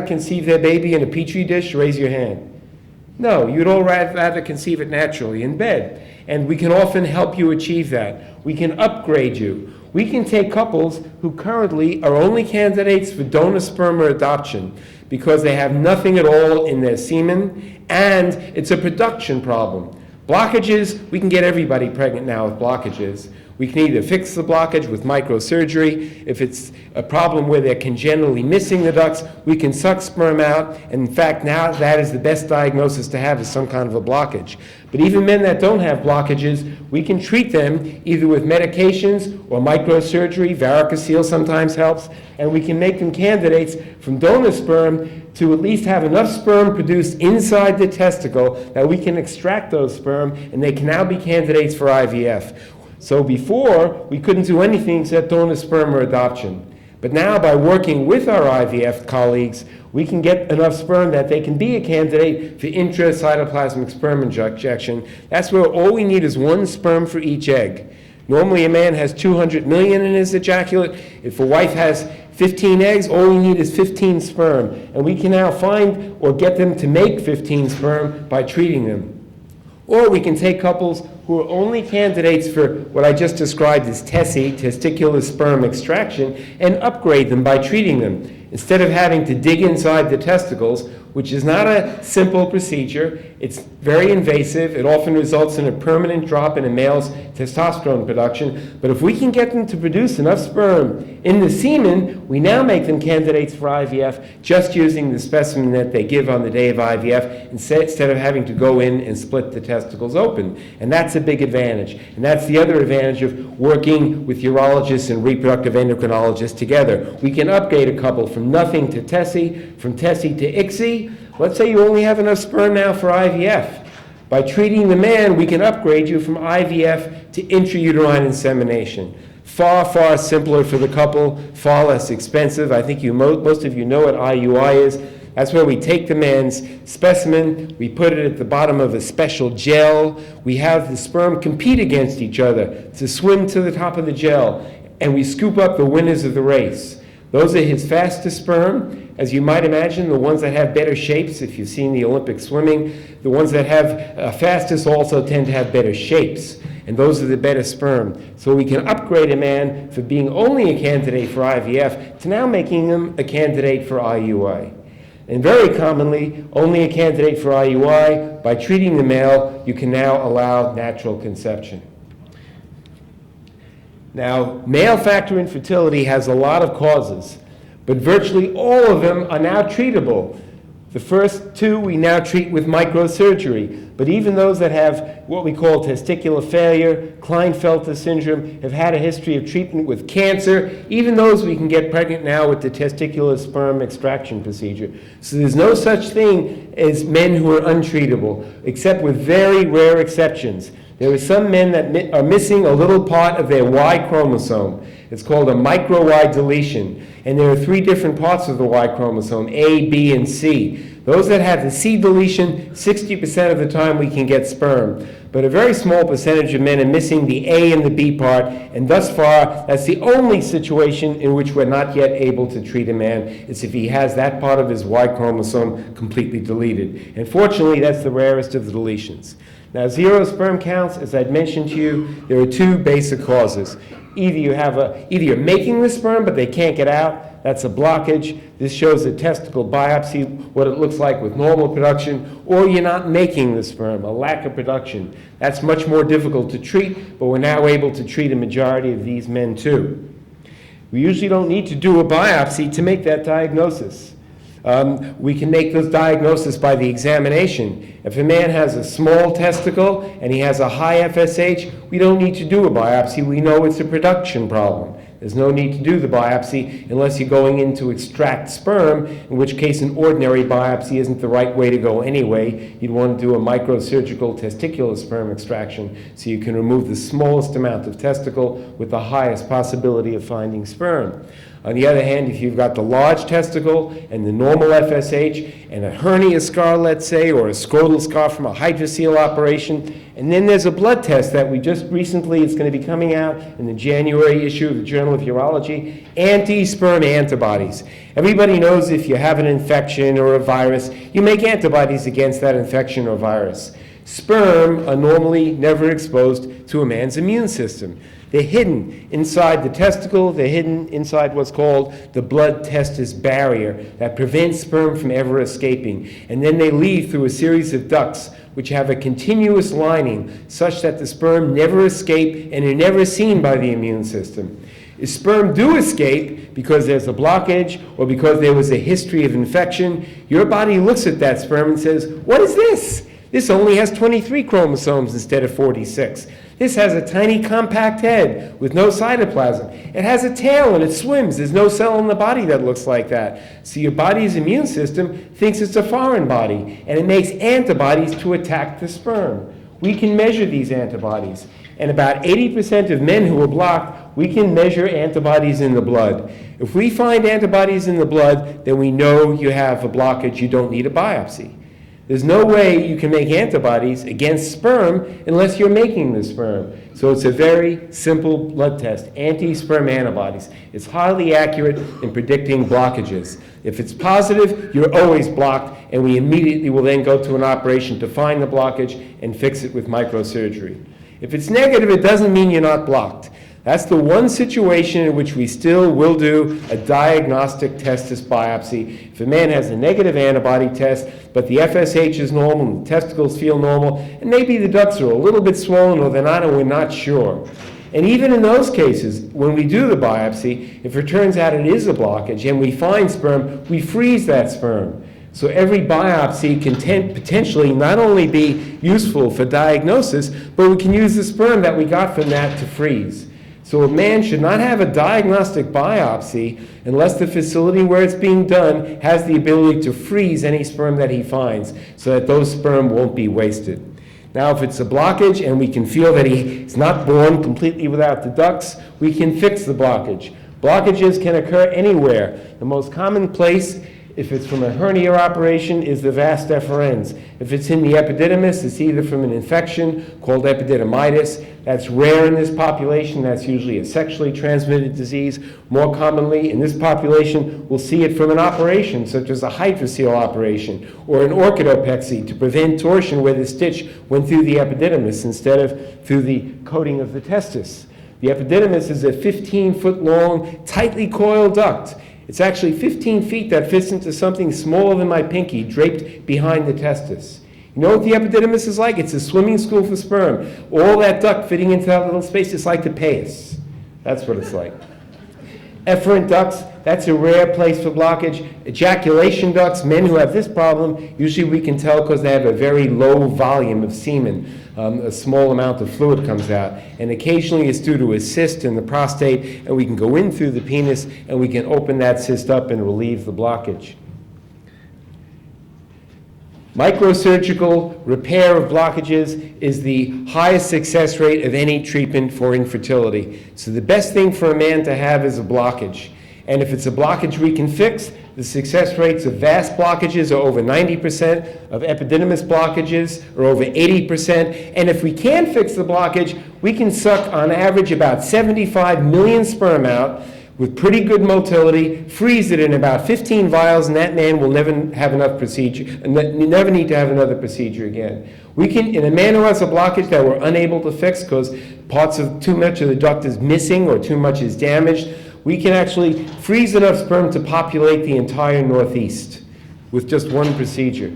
conceive their baby in a petri dish? Raise your hand. No, you'd all rather conceive it naturally in bed. And we can often help you achieve that. We can upgrade you. We can take couples who currently are only candidates for donor sperm or adoption because they have nothing at all in their semen, and it's a production problem. Blockages, we can get everybody pregnant now with blockages. We can either fix the blockage with microsurgery. If it's a problem where they're congenitally missing the ducts, we can suck sperm out. And in fact, now that is the best diagnosis to have, is some kind of a blockage. But even men that don't have blockages, we can treat them either with medications or microsurgery. Varicocele sometimes helps. And we can make them candidates from donor sperm to at least have enough sperm produced inside the testicle that we can extract those sperm, and they can now be candidates for IVF. So before, we couldn't do anything except donor sperm or adoption. But now, by working with our IVF colleagues, we can get enough sperm that they can be a candidate for intracytoplasmic sperm injection. That's where all we need is one sperm for each egg. Normally, a man has 200 million in his ejaculate. If a wife has 15 eggs, all we need is 15 sperm. And we can now find or get them to make 15 sperm by treating them. Or we can take couples who are only candidates for what I just described as TESE, testicular sperm extraction, and upgrade them by treating them. Instead of having to dig inside the testicles, which is not a simple procedure, it's very invasive. It often results in a permanent drop in a male's testosterone production. But if we can get them to produce enough sperm in the semen, we now make them candidates for IVF just using the specimen that they give on the day of IVF instead of having to go in and split the testicles open. And that's a big advantage. And that's the other advantage of working with urologists and reproductive endocrinologists together. We can upgrade a couple from nothing to TESE, from TESE to ICSI. Let's say you only have enough sperm now for IVF. By treating the man, we can upgrade you from IVF to intrauterine insemination. Far, far simpler for the couple, far less expensive. I think most of you know what IUI is. That's where we take the man's specimen, we put it at the bottom of a special gel. We have the sperm compete against each other to swim to the top of the gel, and we scoop up the winners of the race. Those are his fastest sperm. As you might imagine, the ones that have better shapes, if you've seen the Olympic swimming, the ones that have fastest also tend to have better shapes. And those are the better sperm. So we can upgrade a man for being only a candidate for IVF to now making him a candidate for IUI. And very commonly, only a candidate for IUI, by treating the male, you can now allow natural conception. Now, male factor infertility has a lot of causes, but virtually all of them are now treatable. The first two we now treat with microsurgery, but even those that have what we call testicular failure, Klinefelter syndrome, have had a history of treatment with cancer, even those we can get pregnant now with the testicular sperm extraction procedure. So there's no such thing as men who are untreatable, except with very rare exceptions. There are some men that are missing a little part of their Y chromosome. It's called a micro-Y deletion. And there are 3 different parts of the Y chromosome, A, B, and C. Those that have the C deletion, 60% of the time we can get sperm. But a very small percentage of men are missing the A and the B part, and thus far, that's the only situation in which we're not yet able to treat a man, is if he has that part of his Y chromosome completely deleted. And fortunately, that's the rarest of the deletions. Now, zero sperm counts, as I'd mentioned to you, there are 2 basic causes. Either you're making the sperm, but they can't get out. That's a blockage. This shows a testicle biopsy, what it looks like with normal production. Or you're not making the sperm, a lack of production. That's much more difficult to treat, but we're now able to treat a majority of these men too. We usually don't need to do a biopsy to make that diagnosis. We can make those diagnoses by the examination. If a man has a small testicle and he has a high FSH, we don't need to do a biopsy. We know it's a production problem. There's no need to do the biopsy unless you're going in to extract sperm, in which case an ordinary biopsy isn't the right way to go anyway. You'd want to do a microsurgical testicular sperm extraction so you can remove the smallest amount of testicle with the highest possibility of finding sperm. On the other hand, if you've got the large testicle and the normal FSH and a hernia scar, let's say, or a scrotal scar from a hydrocele operation, and then there's a blood test that we just recently, it's going to be coming out in the January issue of the Journal of Urology, anti-sperm antibodies. Everybody knows if you have an infection or a virus, you make antibodies against that infection or virus. Sperm are normally never exposed to a man's immune system. They're hidden inside the testicle. They're hidden inside what's called the blood testis barrier that prevents sperm from ever escaping. And then they leave through a series of ducts which have a continuous lining such that the sperm never escape and are never seen by the immune system. If sperm do escape because there's a blockage or because there was a history of infection, your body looks at that sperm and says, "What is this? This only has 23 chromosomes instead of 46. This has a tiny compact head with no cytoplasm. It has a tail and it swims. There's no cell in the body that looks like that." So your body's immune system thinks it's a foreign body, and it makes antibodies to attack the sperm. We can measure these antibodies. And about 80% of men who are blocked, we can measure antibodies in the blood. If we find antibodies in the blood, then we know you have a blockage. You don't need a biopsy. There's no way you can make antibodies against sperm unless you're making the sperm. So it's a very simple blood test, anti-sperm antibodies. It's highly accurate in predicting blockages. If it's positive, you're always blocked, and we immediately will then go to an operation to find the blockage and fix it with microsurgery. If it's negative, it doesn't mean you're not blocked. That's the one situation in which we still will do a diagnostic testis biopsy. If a man has a negative antibody test, but the FSH is normal and the testicles feel normal, and maybe the ducts are a little bit swollen or they're not, and we're not sure. And even in those cases, when we do the biopsy, if it turns out it is a blockage and we find sperm, we freeze that sperm. So every biopsy can potentially not only be useful for diagnosis, but we can use the sperm that we got from that to freeze. So a man should not have a diagnostic biopsy unless the facility where it's being done has the ability to freeze any sperm that he finds so that those sperm won't be wasted. Now, if it's a blockage and we can feel that he's not born completely without the ducts, we can fix the blockage. Blockages can occur anywhere. The most common place, if it's from a hernia operation, is the vas deferens. If it's in the epididymis, it's either from an infection called epididymitis. That's rare in this population. That's usually a sexually transmitted disease. More commonly, in this population, we'll see it from an operation, such as a hydrocele operation or an orchidopexy to prevent torsion where the stitch went through the epididymis instead of through the coating of the testis. The epididymis is a 15-foot long, tightly coiled duct. It's actually 15 feet that fits into something smaller than my pinky, draped behind the testis. You know what the epididymis is like? It's a swimming school for sperm. All that duct fitting into that little space, it's like the payas. That's what it's like. Efferent ducts, that's a rare place for blockage. Ejaculation ducts, men who have this problem, usually we can tell because they have a very low volume of semen. A small amount of fluid comes out. And occasionally it's due to a cyst in the prostate, and we can go in through the penis and we can open that cyst up and relieve the blockage. Microsurgical repair of blockages is the highest success rate of any treatment for infertility. So the best thing for a man to have is a blockage. And if it's a blockage we can fix, the success rates of vas blockages are over 90%, of epididymis blockages are over 80%. And if we can fix the blockage, we can suck on average about 75 million sperm out with pretty good motility, freeze it in about 15 vials, and that man will never have enough procedure, and never need to have another procedure again. We can, in a man who has a blockage that we're unable to fix because too much of the duct is missing or too much is damaged, we can actually freeze enough sperm to populate the entire Northeast with just one procedure.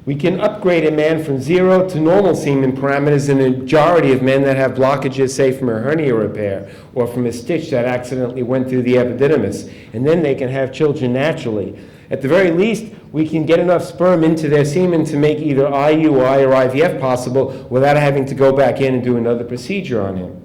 We can upgrade a man from 0 to normal semen parameters in a majority of men that have blockages, say from a hernia repair or from a stitch that accidentally went through the epididymis, and then they can have children naturally. At the very least, we can get enough sperm into their semen to make either IUI or IVF possible without having to go back in and do another procedure on him.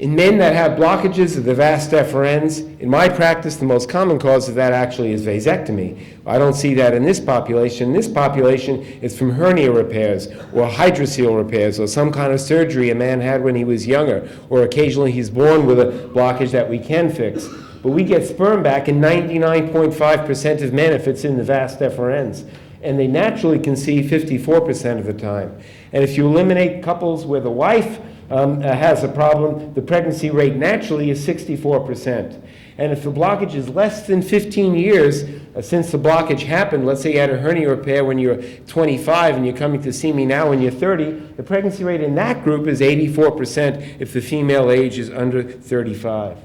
In men that have blockages of the vas deferens, in my practice, the most common cause of that actually is vasectomy. I don't see that in this population. In this population, it's from hernia repairs or hydrocele repairs or some kind of surgery a man had when he was younger, or occasionally he's born with a blockage that we can fix. But we get sperm back in 99.5% of men if it's in the vas deferens. And they naturally conceive 54% of the time. And if you eliminate couples where the wife has a problem, the pregnancy rate naturally is 64%. And if the blockage is less than 15 years since the blockage happened, let's say you had a hernia repair when you're 25 and you're coming to see me now when you're 30, the pregnancy rate in that group is 84% if the female age is under 35.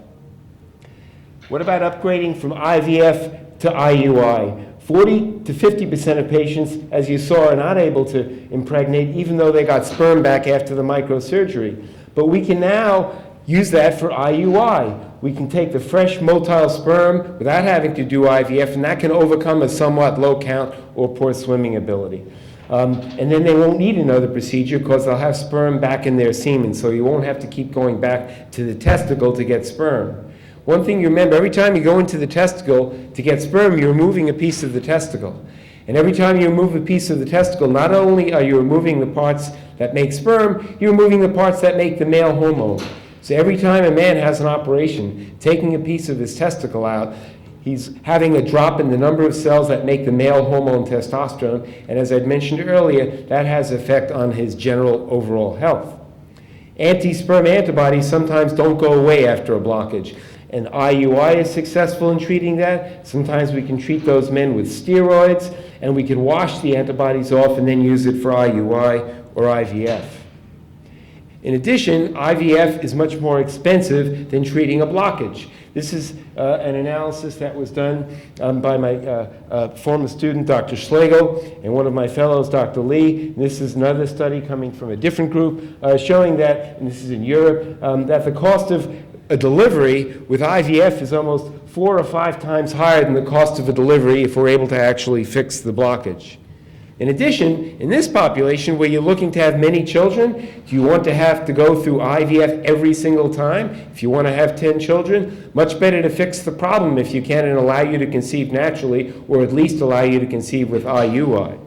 What about upgrading from IVF to IUI? 40 to 50% of patients, as you saw, are not able to impregnate even though they got sperm back after the microsurgery. But we can now use that for IUI. We can take the fresh motile sperm without having to do IVF, and that can overcome a somewhat low count or poor swimming ability. And then they won't need another procedure because they'll have sperm back in their semen, so you won't have to keep going back to the testicle to get sperm. One thing you remember, every time you go into the testicle to get sperm, you're removing a piece of the testicle. And every time you remove a piece of the testicle, not only are you removing the parts that make sperm, you're removing the parts that make the male hormone. So every time a man has an operation, taking a piece of his testicle out, he's having a drop in the number of cells that make the male hormone testosterone. And as I'd mentioned earlier, that has an effect on his general overall health. Anti-sperm antibodies sometimes don't go away after a blockage. And IUI is successful in treating that. Sometimes we can treat those men with steroids, and we can wash the antibodies off and then use it for IUI or IVF. In addition, IVF is much more expensive than treating a blockage. This is an analysis that was done by my former student, Dr. Schlegel, and one of my fellows, Dr. Lee. And this is another study coming from a different group showing that, and this is in Europe, that the cost of a delivery with IVF is almost 4 or 5 times higher than the cost of a delivery if we're able to actually fix the blockage. In addition, in this population where you're looking to have many children, do you want to have to go through IVF every single time? If you want to have 10 children, much better to fix the problem if you can and allow you to conceive naturally, or at least allow you to conceive with IUI.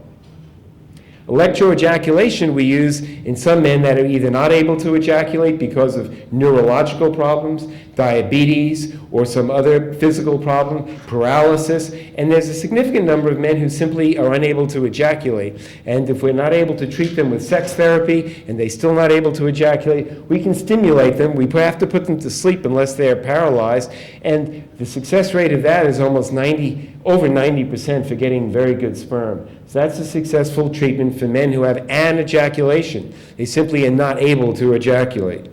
Electroejaculation we use in some men that are either not able to ejaculate because of neurological problems, diabetes, or some other physical problem, paralysis, and there's a significant number of men who simply are unable to ejaculate. And if we're not able to treat them with sex therapy and they're still not able to ejaculate, we can stimulate them. We have to put them to sleep unless they're paralyzed, and the success rate of that is almost over 90% for getting very good sperm. So that's a successful treatment for men who have an ejaculation. They simply are not able to ejaculate.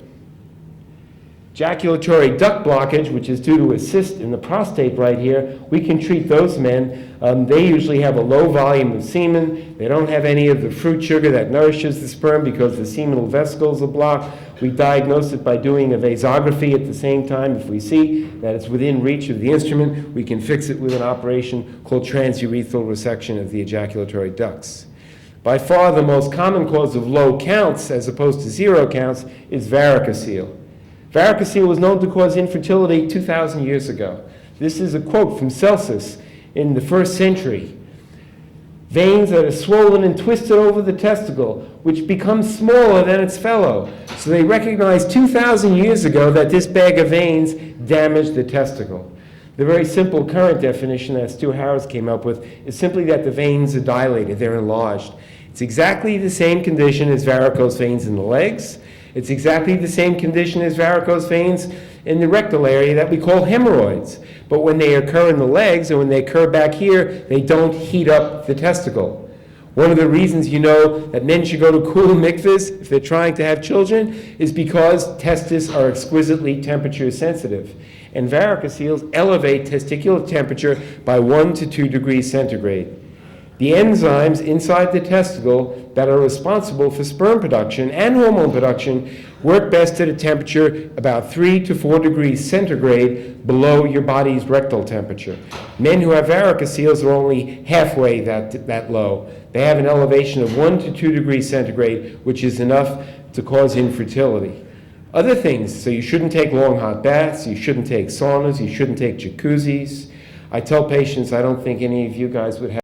Ejaculatory duct blockage, which is due to a cyst in the prostate right here, we can treat those men. They usually have a low volume of semen. They don't have any of the fruit sugar that nourishes the sperm because the seminal vesicles are blocked. We diagnose it by doing a vasography at the same time. If we see that it's within reach of the instrument, we can fix it with an operation called transurethral resection of the ejaculatory ducts. By far the most common cause of low counts, as opposed to zero counts, is varicocele. Varicocele was known to cause infertility 2,000 years ago. This is a quote from Celsus in the 1st century. Veins that are swollen and twisted over the testicle, which become smaller than its fellow. So they recognized 2,000 years ago that this bag of veins damaged the testicle. The very simple current definition that Stu Harris came up with is simply that the veins are dilated, they're enlarged. It's exactly the same condition as varicose veins in the legs. It's exactly the same condition as varicose veins in the rectal area that we call hemorrhoids. But when they occur in the legs and when they occur back here, they don't heat up the testicle. One of the reasons you know that men should go to cool mikvahs if they're trying to have children is because testes are exquisitely temperature sensitive. And varicoceles elevate testicular temperature by 1 to 2 degrees centigrade. The enzymes inside the testicle that are responsible for sperm production and hormone production work best at a temperature about 3 to 4 degrees centigrade below your body's rectal temperature. Men who have varicoceles are only halfway that low. They have an elevation of 1 to 2 degrees centigrade, which is enough to cause infertility. Other things, so you shouldn't take long hot baths, you shouldn't take saunas, you shouldn't take jacuzzis. I tell patients I don't think any of you guys would have